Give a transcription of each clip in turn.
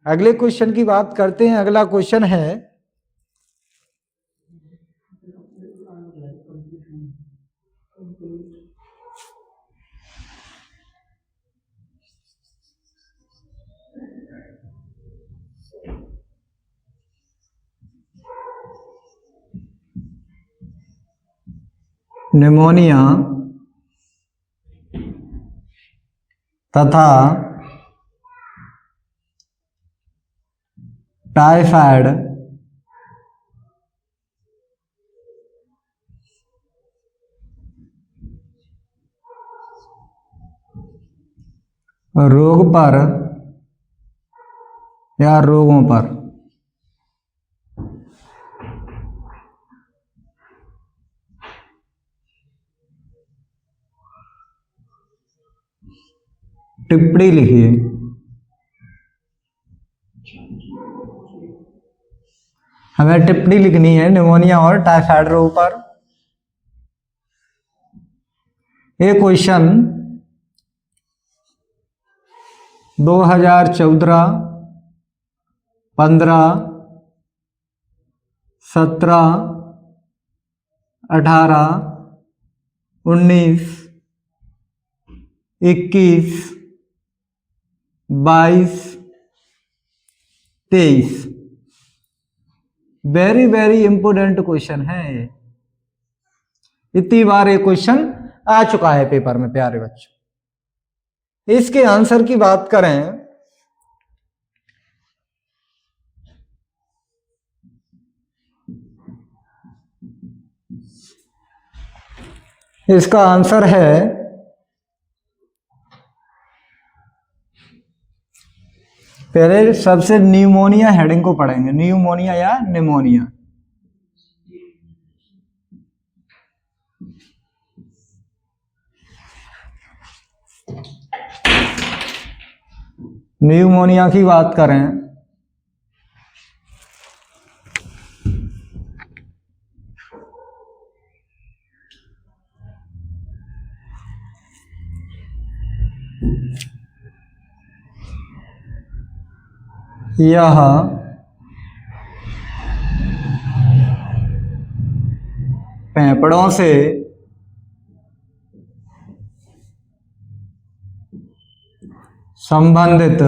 अगले क्वेश्चन की बात करते हैं। अगला क्वेश्चन है निमोनिया तथा टाइफाइड रोग पर या रोगों पर टिप्पणी लिखिए। हमें टिप्पणी लिखनी है निमोनिया और टाइफाइड रोग पर। ये question 2014, 15, 17, 18, 19, 21, 22, 23 very very important question है। इतनी बार ये क्वेश्चन आ चुका है पेपर में प्यारे बच्चों। इसके आंसर की बात करें इसका आंसर है पहले सबसे न्यूमोनिया हेडिंग को पढ़ेंगे। न्यूमोनिया या निमोनिया। न्यूमोनिया की बात करें यह फेफड़ों से संबंधित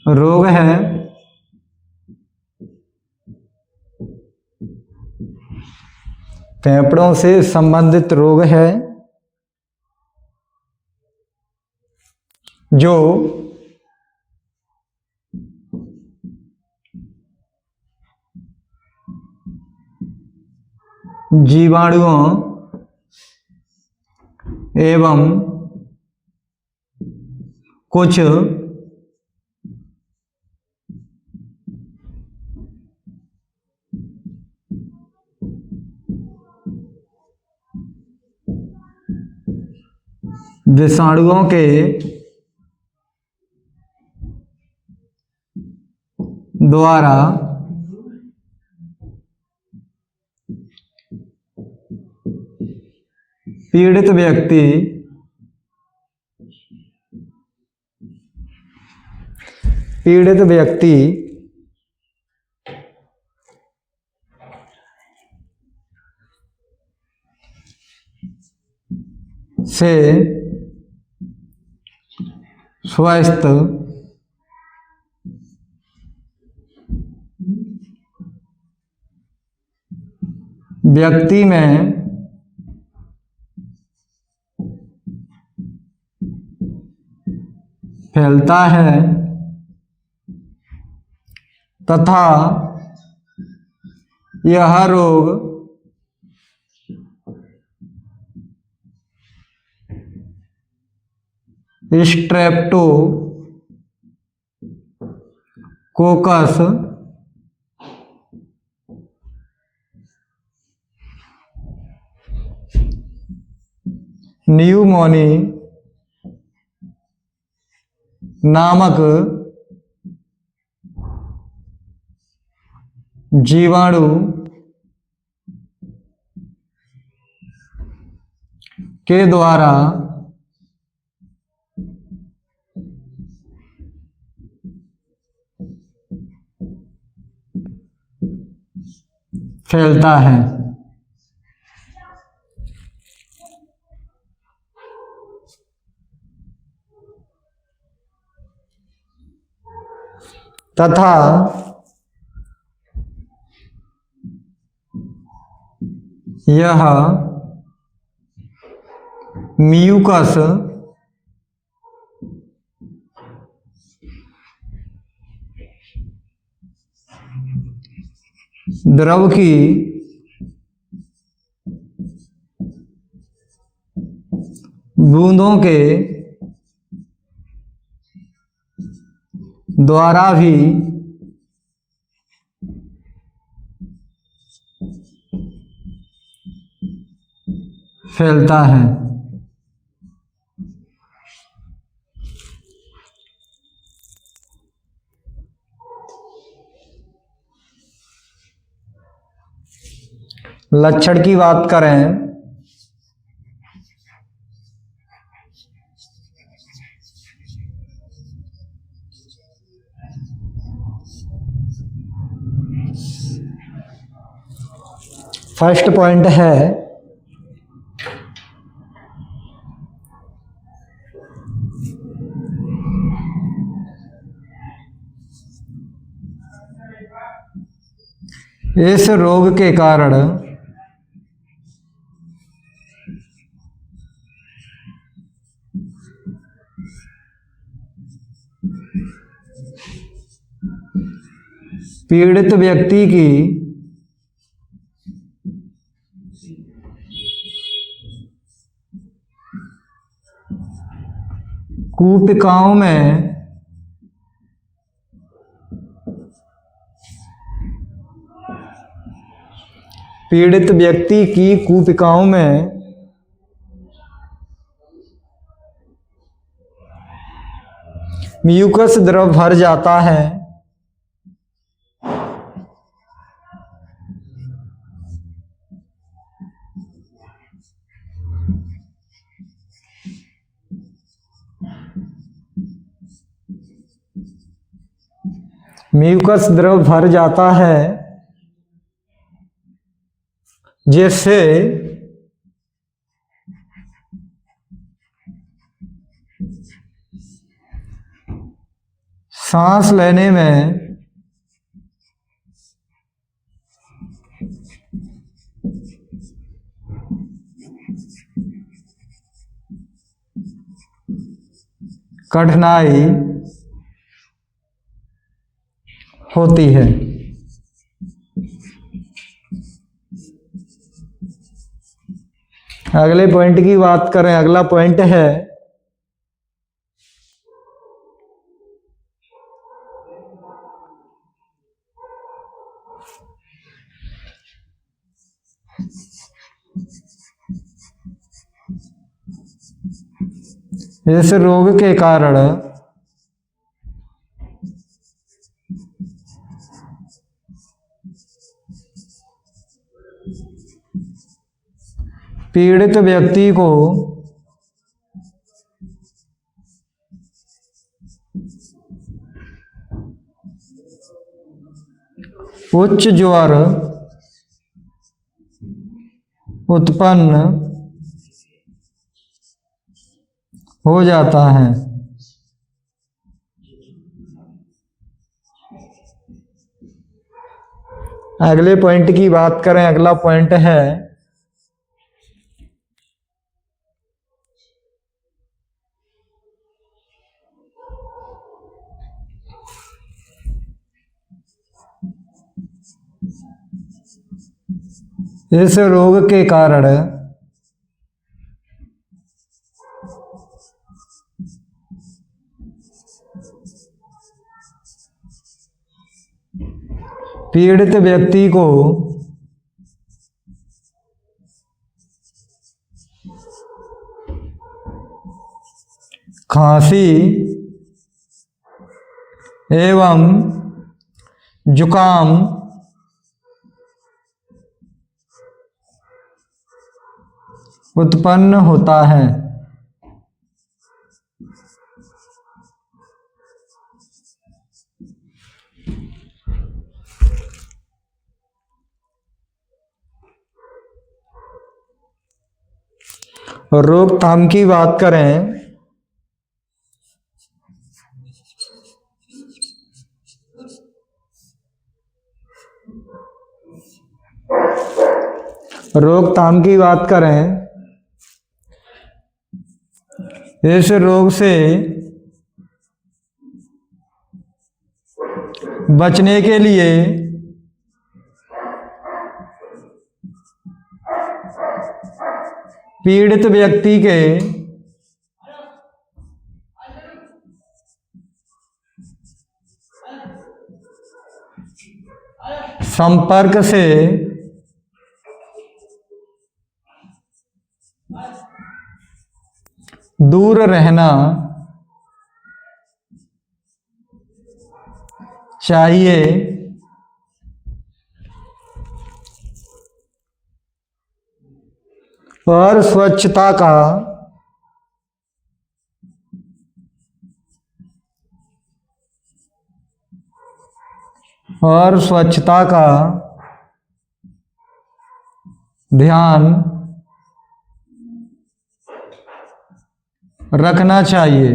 रोग है। फेफड़ों से संबंधित रोग है जो जीवाणुओं एवं कुछ विषाणुओं के द्वारा पीड़ित व्यक्ति से स्वस्थ व्यक्ति में फैलता है तथा यह रोग स्ट्रेप्टोकोकस न्यूमोनी नामक जीवाणु के द्वारा फैलता है। तथा यह म्यूकस द्रव की बूंदों के द्वारा भी फैलता है। लक्षण की बात करें फर्स्ट पॉइंट है इस रोग के कारण पीड़ित व्यक्ति की कूपिकाओं में म्यूकस द्रव भर जाता है। म्यूकस द्रव भर जाता है जिससे सांस लेने में कठिनाई होती है। अगले पॉइंट की बात करें, अगला पॉइंट है इस रोग के कारण पीड़ित व्यक्ति को उच्च ज्वर उत्पन्न हो जाता है। अगले पॉइंट की बात करें, अगला पॉइंट है इस रोग के कारण पीड़ित व्यक्ति को खांसी एवं जुकाम उत्पन्न होता है। और रोकथाम की बात करें इस रोग से बचने के लिए पीड़ित व्यक्ति के संपर्क से दूर रहना चाहिए और स्वच्छता का ध्यान रखना चाहिए।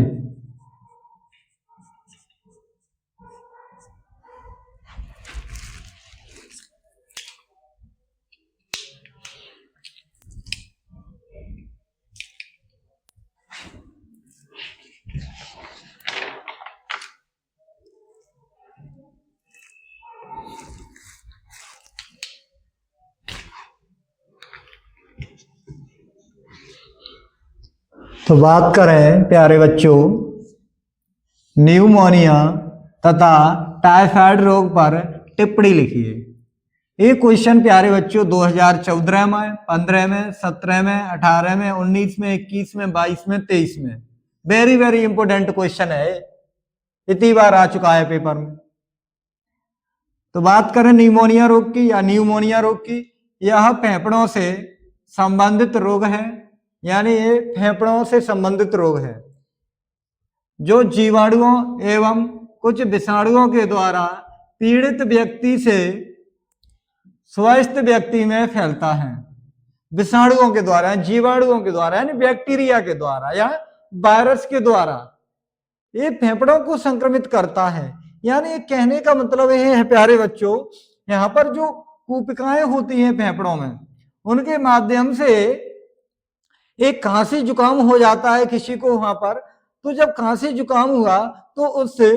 तो बात करें प्यारे बच्चों न्यूमोनिया तथा टाइफाइड रोग पर टिप्पणी लिखिए। ये क्वेश्चन प्यारे बच्चों 2014 में, 15 में, 17 में, 18 में, 19 में, 21 में, 22 में, 23 में वेरी वेरी इंपोर्टेंट क्वेश्चन है, इतनी बार आ चुका है पेपर में। तो बात करें न्यूमोनिया रोग की या न्यूमोनिया रोग की, यह फेफड़ों से संबंधित रोग है, यानी ये फेफड़ों से संबंधित रोग है जो जीवाणुओं एवं कुछ विषाणुओं के द्वारा पीड़ित व्यक्ति से स्वस्थ व्यक्ति में फैलता है। विषाणुओं के द्वारा, जीवाणुओं के द्वारा यानी बैक्टीरिया के द्वारा या वायरस के द्वारा ये फेफड़ों को संक्रमित करता है। यानी कहने का मतलब ये है प्यारे बच्चों, यहाँ पर जो कूपिकाएं होती हैं फेफड़ों में, उनके माध्यम से एक खांसी जुकाम हो जाता है किसी को वहां पर। तो जब खांसी जुकाम हुआ तो उससे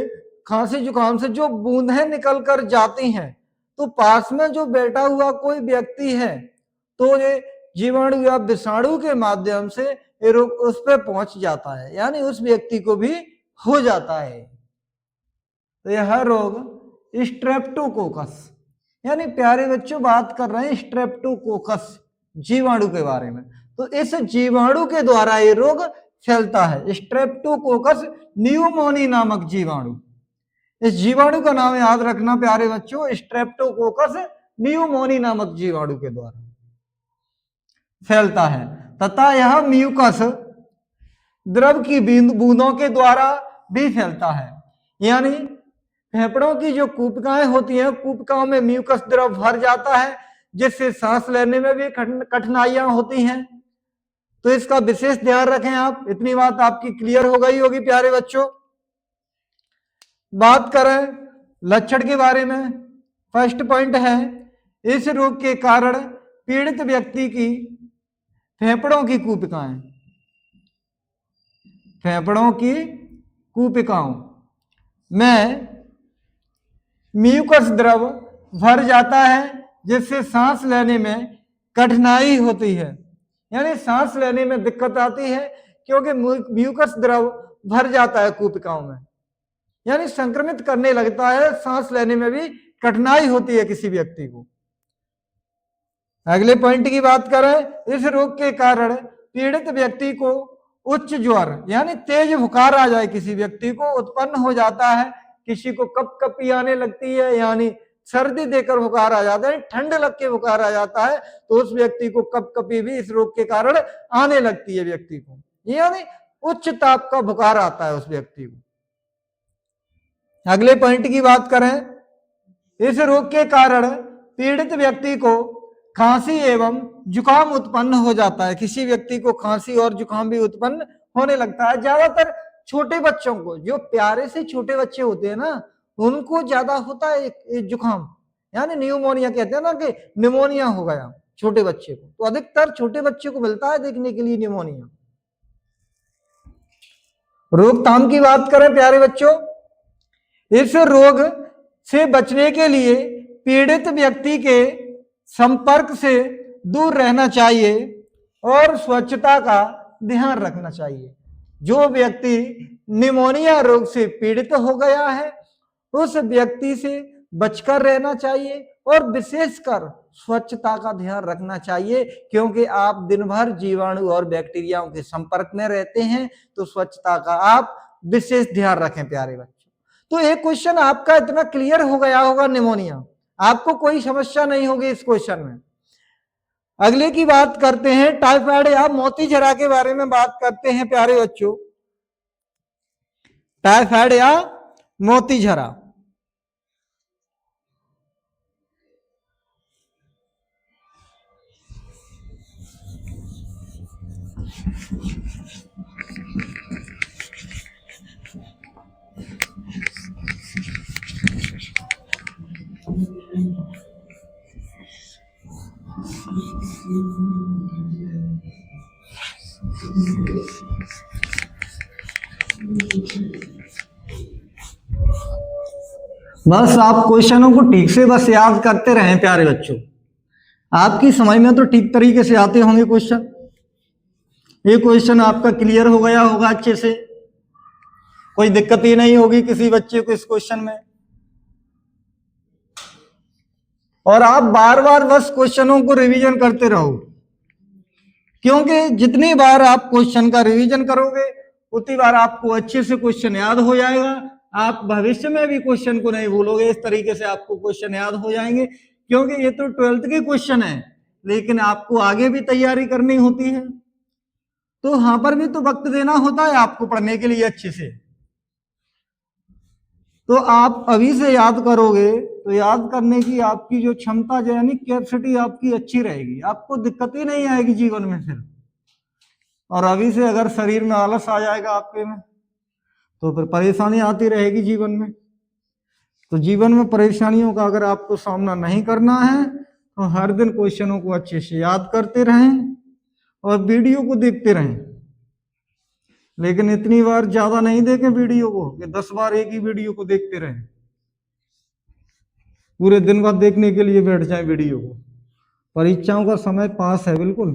खांसी जुकाम से जो बूंदें निकल कर जाती हैं, तो पास में जो बैठा हुआ कोई व्यक्ति है तो ये जीवाणु या विषाणु के माध्यम से ये रोग उस पर पहुंच जाता है, यानी उस व्यक्ति को भी हो जाता है। तो यह रोग स्ट्रेप्टोकोकस, यानी प्यारे बच्चों बात कर रहे हैं स्ट्रेप्टोकोकस जीवाणु के बारे में। तो इस जीवाणु के द्वारा ये रोग फैलता है, स्ट्रेप्टोकोकस न्यूमोनी नामक जीवाणु। इस जीवाणु का नाम याद रखना प्यारे बच्चों, स्ट्रेप्टोकोकस न्यूमोनी नामक जीवाणु के द्वारा फैलता है तथा यह म्यूकस द्रव की बूंदों के द्वारा भी फैलता है। यानी फेफड़ों की जो कूपिकाएं होती हैं, कूपिकाओं में म्यूकस द्रव भर जाता है जिससे सांस लेने में भी कठिनाइयां होती हैं। तो इसका विशेष ध्यान रखें आप, इतनी बात आपकी क्लियर हो गई होगी प्यारे बच्चों। बात करें लक्षण के बारे में, फर्स्ट पॉइंट है इस रोग के कारण पीड़ित व्यक्ति की फेफड़ों की कूपिकाओं में म्यूकस द्रव भर जाता है जिससे सांस लेने में कठिनाई होती है। यानी सांस लेने में दिक्कत आती है क्योंकि म्यूकस द्रव भर जाता है कूपिकाओं में, यानी संक्रमित करने लगता है, सांस लेने में भी कठिनाई होती है किसी व्यक्ति को। अगले पॉइंट की बात करें, इस रोग के कारण पीड़ित व्यक्ति को उच्च ज्वर यानी तेज बुखार आ जाए किसी व्यक्ति को उत्पन्न हो जाता है। किसी को कपकपी आने लगती है, यानी सर्दी देकर बुखार आ जाता है, ठंड लग के बुखार आ जाता है, तो उस व्यक्ति को कपकपी भी इस रोग के कारण आने लगती है व्यक्ति को, यानी उच्च ताप का बुखार आता है उस व्यक्ति को। अगले पॉइंट की बात करें, इस रोग के कारण पीड़ित व्यक्ति को खांसी एवं जुकाम उत्पन्न हो जाता है। किसी व्यक्ति को खांसी और जुकाम भी उत्पन्न होने लगता है। ज्यादातर छोटे बच्चों को, जो प्यारे से छोटे बच्चे होते हैं ना, उनको ज्यादा होता है जुकाम, यानी न्यूमोनिया कहते हैं ना, कि निमोनिया हो गया छोटे बच्चे को, तो अधिकतर छोटे बच्चे को मिलता है देखने के लिए निमोनिया। रोकथाम की बात करें प्यारे बच्चों, इस रोग से बचने के लिए पीड़ित व्यक्ति के संपर्क से दूर रहना चाहिए और स्वच्छता का ध्यान रखना चाहिए। जो व्यक्ति निमोनिया रोग से पीड़ित हो गया है उस व्यक्ति से बचकर रहना चाहिए और विशेषकर स्वच्छता का ध्यान रखना चाहिए, क्योंकि आप दिन भर जीवाणु और बैक्टीरियाओं के संपर्क में रहते हैं, तो स्वच्छता का आप विशेष ध्यान रखें प्यारे बच्चों। तो एक क्वेश्चन आपका इतना क्लियर हो गया होगा, निमोनिया, आपको कोई समस्या नहीं होगी इस क्वेश्चन में। अगले की बात करते हैं, टाइफाइड या मोतीझरा के बारे में बात करते हैं प्यारे बच्चों। टाइफाइड या मोतीझरा, बस आप क्वेश्चनों को ठीक से बस याद करते रहें प्यारे बच्चों, आपकी समझ में तो ठीक तरीके से आते होंगे क्वेश्चन। ये क्वेश्चन आपका क्लियर हो गया होगा अच्छे से, कोई दिक्कत ही नहीं होगी किसी बच्चे को इस क्वेश्चन में। और आप बार बार बस क्वेश्चनों को रिवीजन करते रहो, क्योंकि जितनी बार आप क्वेश्चन का रिवीजन करोगे उतनी बार आपको अच्छे से क्वेश्चन याद हो जाएगा। आप भविष्य में भी क्वेश्चन को नहीं भूलोगे, इस तरीके से आपको क्वेश्चन याद हो जाएंगे, क्योंकि ये तो 12th के क्वेश्चन है, लेकिन आपको आगे भी तैयारी करनी होती है, तो वहां पर भी तो वक्त देना होता है आपको पढ़ने के लिए अच्छे से। तो आप अभी से याद करोगे तो याद करने की आपकी जो क्षमता, यानी कैपेसिटी आपकी अच्छी रहेगी, आपको दिक्कत ही नहीं आएगी जीवन में फिर। और अभी से अगर शरीर में आलस आ जाएगा आपके में, तो फिर परेशानी आती रहेगी जीवन में। तो जीवन में परेशानियों का अगर आपको सामना नहीं करना है तो हर दिन क्वेश्चनों को अच्छे से याद करते रहें और वीडियो को देखते रहें, लेकिन इतनी बार ज्यादा नहीं देखें वीडियो को कि 10 बार एक ही वीडियो को देखते रहें, पूरे दिन भर देखने के लिए बैठ जाए वीडियो को। परीक्षाओं का समय पास है बिल्कुल,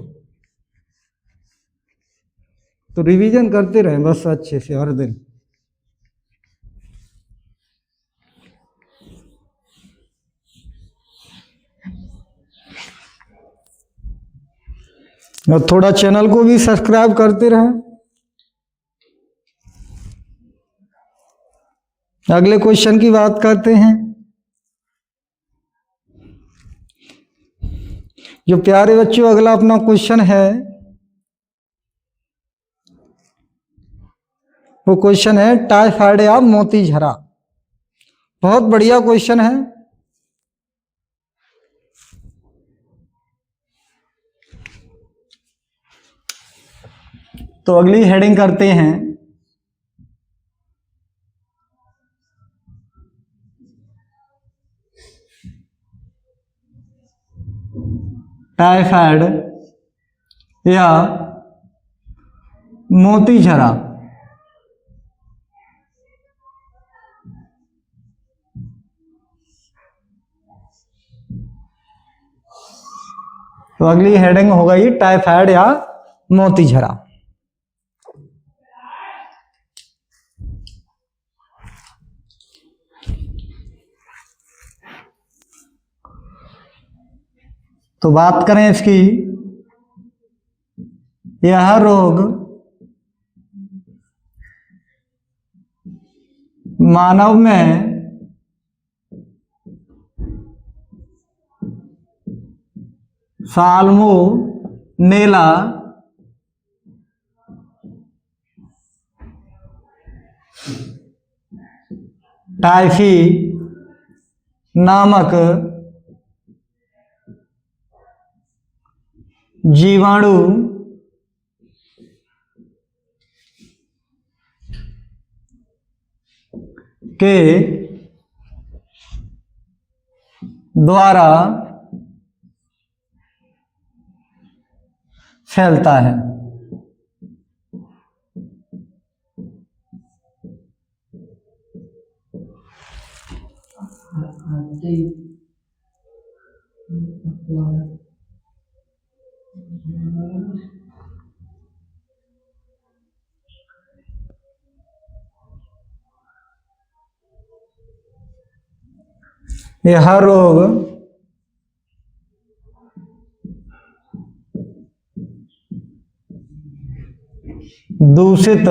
तो रिवीजन करते रहें बस अच्छे से हर दिन। और थोड़ा चैनल को भी सब्सक्राइब करते रहें। अगले क्वेश्चन की बात करते हैं। जो प्यारे बच्चों अगला अपना क्वेश्चन है, वो क्वेश्चन है टाइफाइड या मोतीझरा। बहुत बढ़िया क्वेश्चन है। तो अगली हेडिंग करते हैं, टाइफाइड या मोतीझरा। तो अगली हेडिंग हो गई टाइफाइड या मोतीझरा। तो बात करें इसकी, यह रोग मानव में साल्मोनेला टाइफी नामक जीवाणु के द्वारा फैलता है। यह रोग दूषित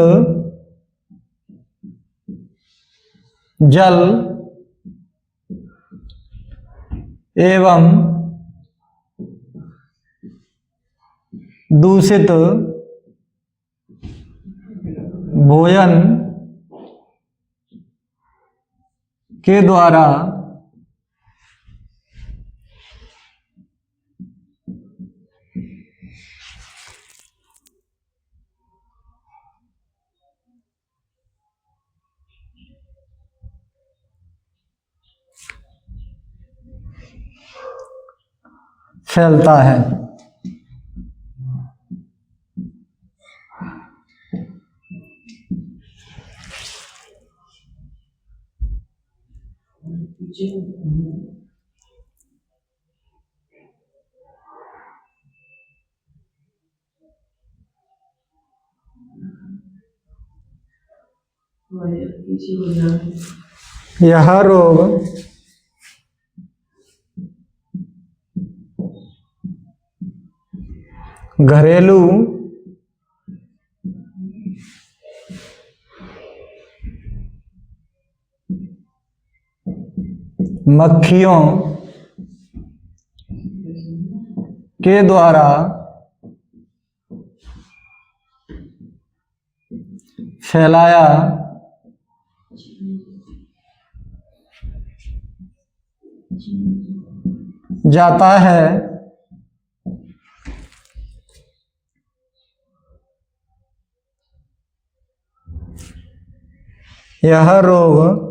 जल एवं दूषित भोजन के द्वारा फैलता है। यह रोग घरेलू मक्खियों के द्वारा फैलाया जाता है। यह रोग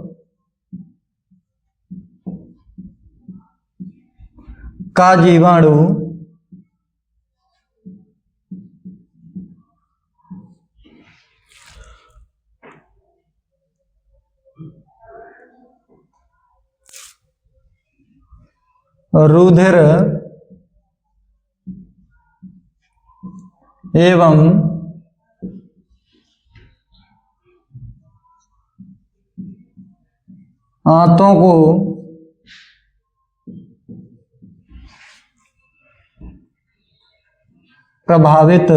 का जीवाणु रुधिर एवं आंतों को प्रभावित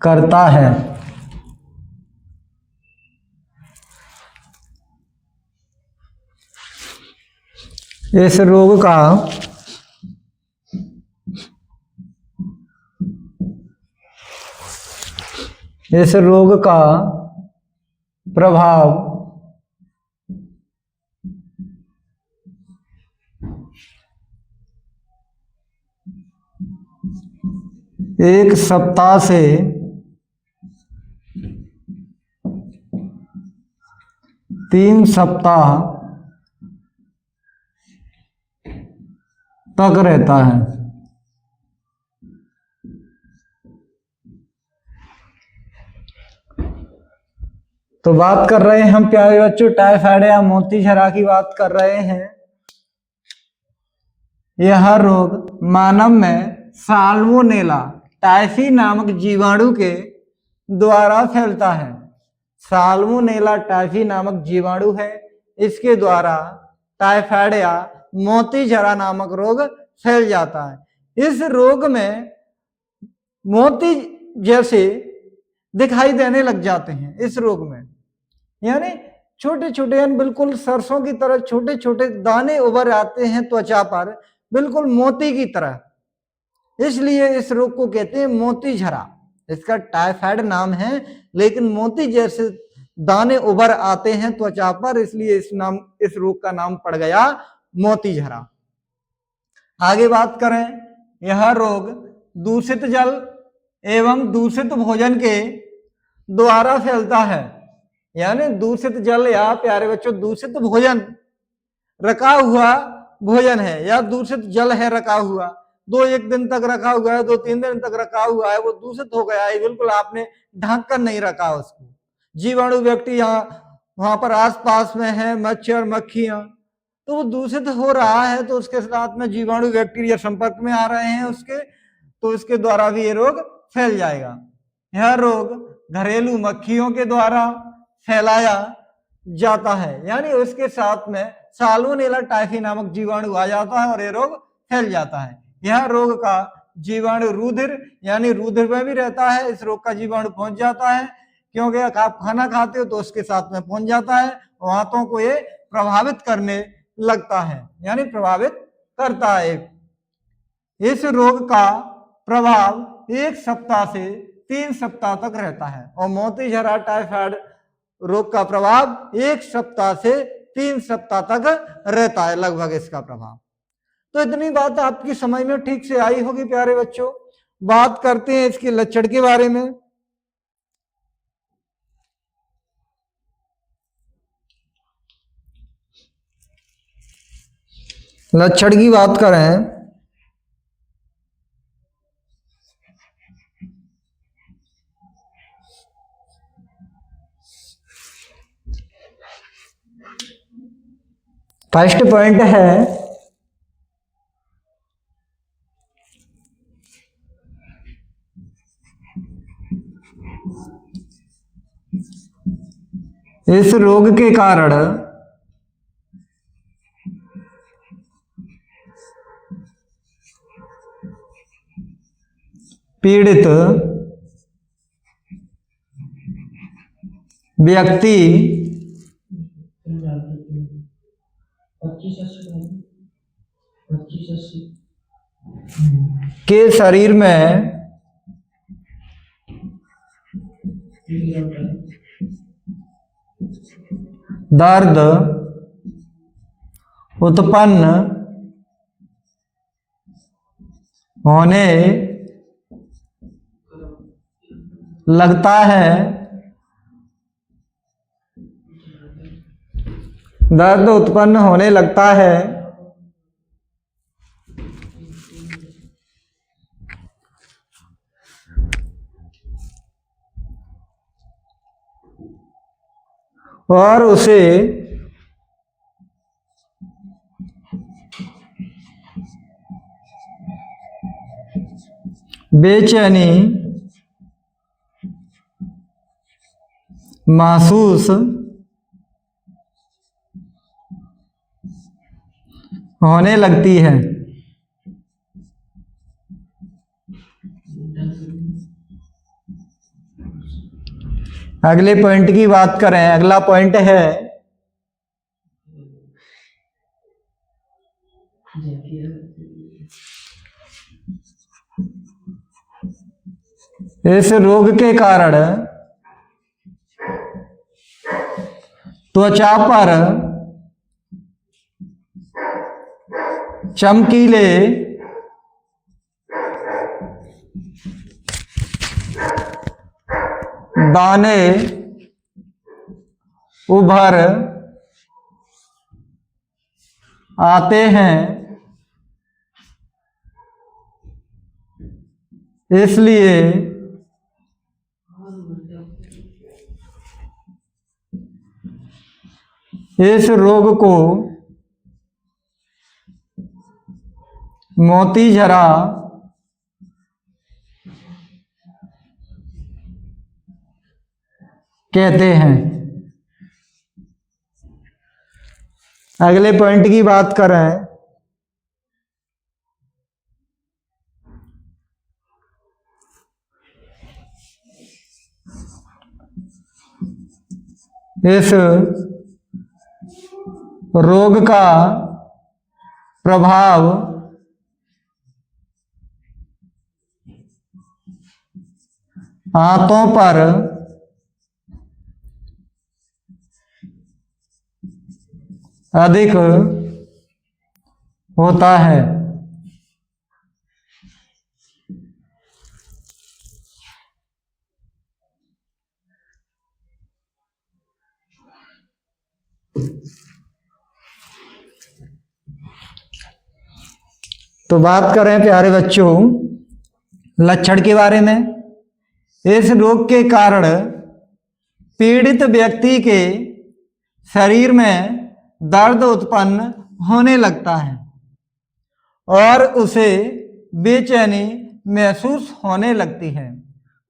करता है। इस रोग का प्रभाव एक सप्ताह से 3 सप्ताह तक रहता है। तो बात कर रहे हैं हम प्यारे बच्चों टाइफाइड या मोतीझरा की बात कर रहे हैं। यह रोग मानव में साल्मोनेला टाइफी नामक जीवाणु के द्वारा फैलता है। साल्मोनेला टाइफी नामक जीवाणु है, इसके द्वारा टाइफाइड या मोतीझरा नामक रोग फैल जाता है। इस रोग में मोती जैसे दिखाई देने लग जाते हैं इस रोग में। यानी छोटे छोटे, यानी बिल्कुल सरसों की तरह छोटे छोटे दाने उभर आते हैं त्वचा पर, बिल्कुल मोती की तरह। इसलिए इस रोग को कहते हैं मोती झरा। इसका टाइफाइड नाम है, लेकिन मोती जैसे दाने उभर आते हैं त्वचा पर, इसलिए इस रोग का नाम पड़ गया मोती झरा। आगे बात करें, यह रोग दूषित जल एवं दूषित भोजन के द्वारा फैलता है। यानी दूषित जल या प्यारे बच्चों दूषित भोजन, रखा हुआ भोजन है या दूषित जल है रखा हुआ, 1 दिन तक रखा हुआ है, 2-3 दिन तक रखा हुआ है, वो दूषित हो गया है, बिल्कुल आपने ढक कर नहीं रखा उसको, जीवाणु बैक्टीरिया वहां पर आसपास में है, मच्छर मक्खियां, तो वो दूषित हो रहा है, तो उसके साथ में जीवाणु बैक्टीरिया संपर्क में आ रहे हैं उसके, तो इसके द्वारा भी ये रोग फैल जाएगा। यह रोग घरेलू मक्खियों के द्वारा फैलाया जाता है, यानी उसके साथ में साल्मोनेला टाइफी नामक जीवाणु आ जाता है और ये रोग फैल जाता है। यह रोग का जीवाणु रुधिर, यानी रुधिर में भी रहता है, इस रोग का जीवाणु पहुंच जाता है, क्योंकि आप खाना खाते हो तो उसके साथ में पहुंच जाता है, हाथों को ये प्रभावित करने लगता है, यानी प्रभावित करता है। इस रोग का प्रभाव 1 सप्ताह से 3 सप्ताह तक रहता है, और मोती झरा टाइफाइड रोग का प्रभाव 1 सप्ताह से 3 सप्ताह तक रहता है लगभग इसका प्रभाव। तो इतनी बात आपकी समझ में ठीक से आई होगी प्यारे बच्चों। बात करते हैं इसके लक्षण के बारे में। लक्षण की बात करें फर्स्ट पॉइंट है इस रोग के कारण पीड़ित व्यक्ति के शरीर में दर्द उत्पन्न होने लगता है, दर्द उत्पन्न होने लगता है, और उसे बेचैनी महसूस होने लगती है। अगले पॉइंट की बात करें, अगला पॉइंट है इस रोग के कारण त्वचा पर चमकीले दाने उभर आते हैं, इसलिए इस रोग को मोती झरा कहते हैं। अगले पॉइंट की बात करें, इस रोग का प्रभाव आंतों पर अधिक होता है। तो बात करें प्यारे बच्चों लक्षण के बारे में। इस रोग के कारण पीड़ित व्यक्ति के शरीर में दर्द उत्पन्न होने लगता है और उसे बेचैनी महसूस होने लगती है।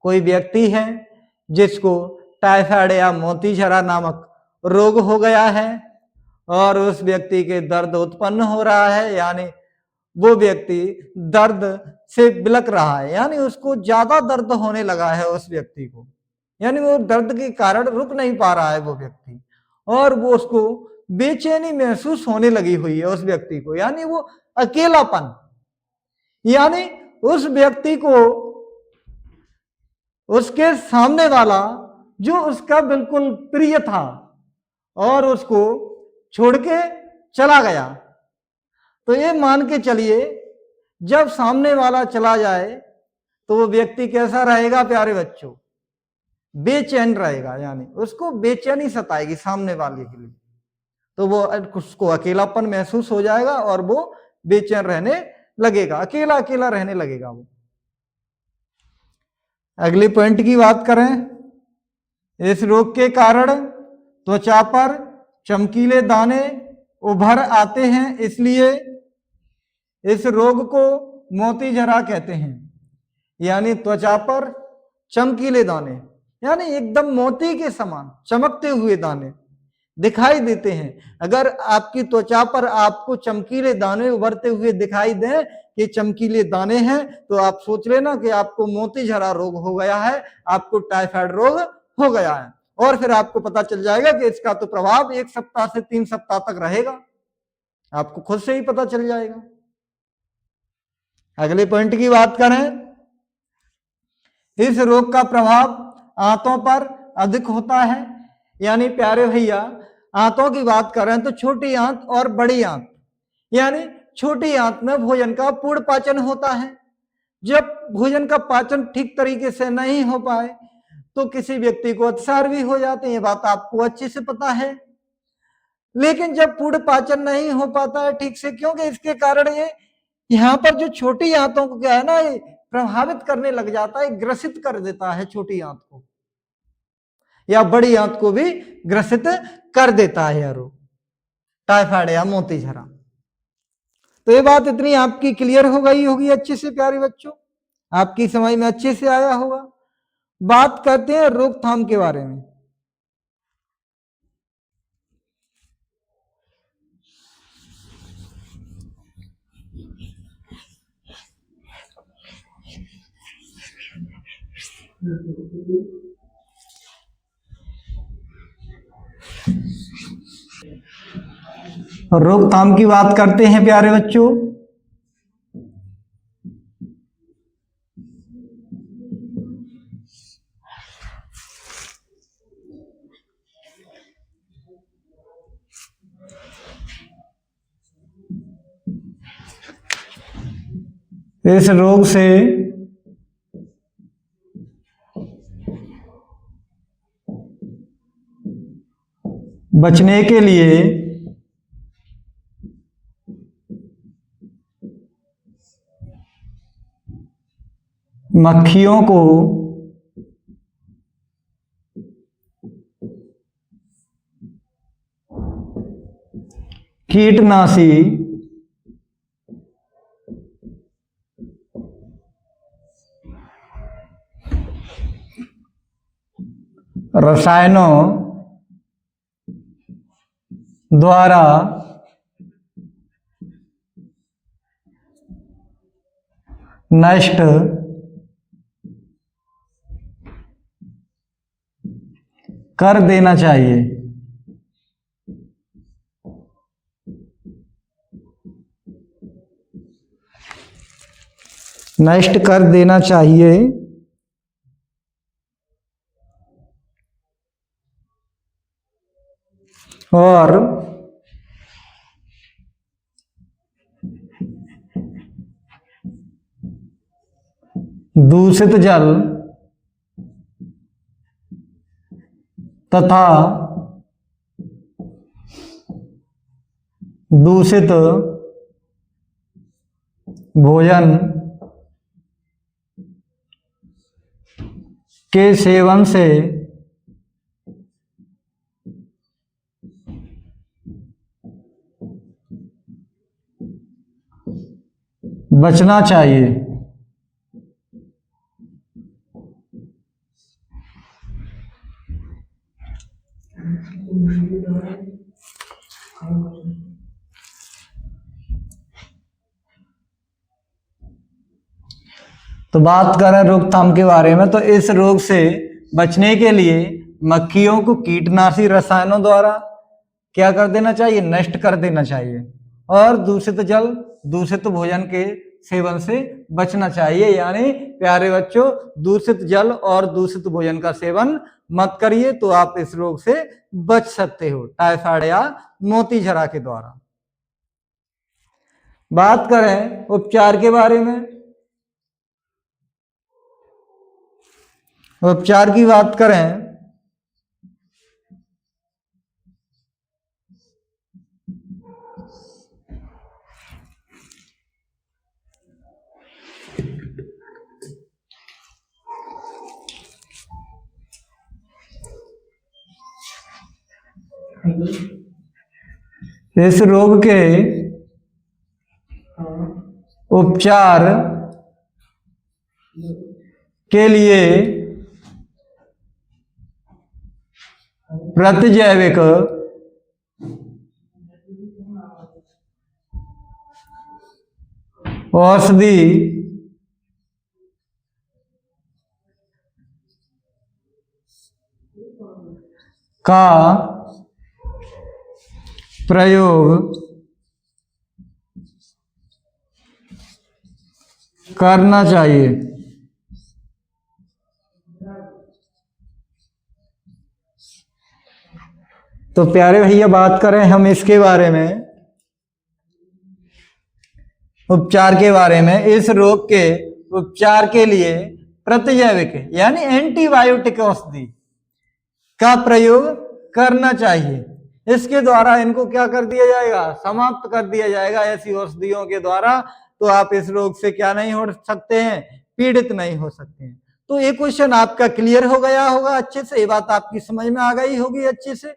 कोई व्यक्ति है जिसको टाइफाइड या मोतीझरा नामक रोग हो गया है और उस व्यक्ति के दर्द उत्पन्न हो रहा है, यानी वो व्यक्ति दर्द से बिलक रहा है, यानी उसको ज्यादा दर्द होने लगा है उस व्यक्ति को, यानी वो दर्द के कारण रुक नहीं पा रहा है वो व्यक्ति, और वो उसको बेचैनी महसूस होने लगी हुई है उस व्यक्ति को, यानी वो अकेलापन, यानी उस व्यक्ति को उसके सामने वाला जो उसका बिल्कुल प्रिय था और उसको छोड़ के चला गया। तो ये मान के चलिए जब सामने वाला चला जाए तो वो व्यक्ति कैसा रहेगा प्यारे बच्चों? बेचैन रहेगा, यानी उसको बेचैनी सताएगी सामने वाले के लिए, तो वो उसको अकेलापन महसूस हो जाएगा और वो बेचैन रहने लगेगा, अकेला अकेला रहने लगेगा वो। अगले पॉइंट की बात करें, इस रोग के कारण त्वचा पर चमकीले दाने उभर आते हैं, इसलिए इस रोग को मोतीझरा कहते हैं। यानी त्वचा पर चमकीले दाने, यानी एकदम मोती के समान चमकते हुए दाने दिखाई देते हैं। अगर आपकी त्वचा पर आपको चमकीले दाने उभरते हुए दिखाई दें कि चमकीले दाने हैं, तो आप सोच लेना कि आपको मोतीझरा रोग हो गया है, आपको टाइफाइड रोग हो गया है, और फिर आपको पता चल जाएगा कि इसका तो प्रभाव 1 सप्ताह से 3 सप्ताह तक रहेगा, आपको खुद से ही पता चल जाएगा। अगले पॉइंट की बात करें, इस रोग का प्रभाव आंतों पर अधिक होता है। यानी प्यारे भैया आंतों की बात करें तो छोटी आंत और बड़ी आंत, यानी छोटी आंत में भोजन का पूर्ण पाचन होता है। जब भोजन का पाचन ठीक तरीके से नहीं हो पाए तो किसी व्यक्ति को अतिसार भी हो जाते हैं, ये बात आपको अच्छे से पता है। लेकिन जब पूर्ण पाचन नहीं हो पाता है ठीक से, क्योंकि इसके कारण ये यहाँ पर जो छोटी आंतों को क्या है ना, ये प्रभावित करने लग जाता है, ग्रसित कर देता है छोटी आंत को, या बड़ी आंत को भी ग्रसित कर देता है यारो टाइफाइड या मोतीझरा। तो ये बात इतनी आपकी क्लियर हो गई होगी अच्छे से प्यारे बच्चों, आपकी समझ में अच्छे से आया होगा। बात करते हैं रोकथाम के बारे में। रोकथाम की बात करते हैं प्यारे बच्चों। इस रोग से बचने के लिए मक्खियों को कीटनाशी रसायनों द्वारा नष्ट कर देना चाहिए। नष्ट कर देना चाहिए और दूषित जल तथा दूषित भोजन के सेवन से बचना चाहिए। तो बात करें रोकथाम के बारे में, तो इस रोग से बचने के लिए मक्खियों को कीटनाशी रसायनों द्वारा क्या कर देना चाहिए, नष्ट कर देना चाहिए, और दूषित जल दूषित भोजन के सेवन से बचना चाहिए। यानी प्यारे बच्चों, दूषित जल और दूषित भोजन का सेवन मत करिए, तो आप इस रोग से बच सकते हो, टाइफाइड या मोती झरा के द्वारा। बात करें उपचार के बारे में, उपचार की बात करें इस रोग के उपचार के लिए प्रतिजैविक औषधि का प्रयोग करना चाहिए। तो प्यारे भैया, बात करें हम इसके बारे में, उपचार के बारे में, इस रोग के उपचार के लिए प्रतिजैविक यानी एंटीबायोटिक औषधि का प्रयोग करना चाहिए। इसके द्वारा इनको क्या कर दिया जाएगा, समाप्त कर दिया जाएगा। ऐसी औषधियों के द्वारा तो आप इस रोग से क्या नहीं हो सकते हैं, पीड़ित नहीं हो सकते हैं। तो ये क्वेश्चन आपका क्लियर हो गया होगा अच्छे से, ये बात आपकी समझ में आ गई होगी अच्छे से।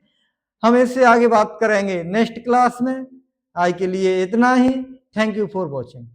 हम इससे आगे बात करेंगे नेक्स्ट क्लास में। आज के लिए इतना ही। Thank you for watching.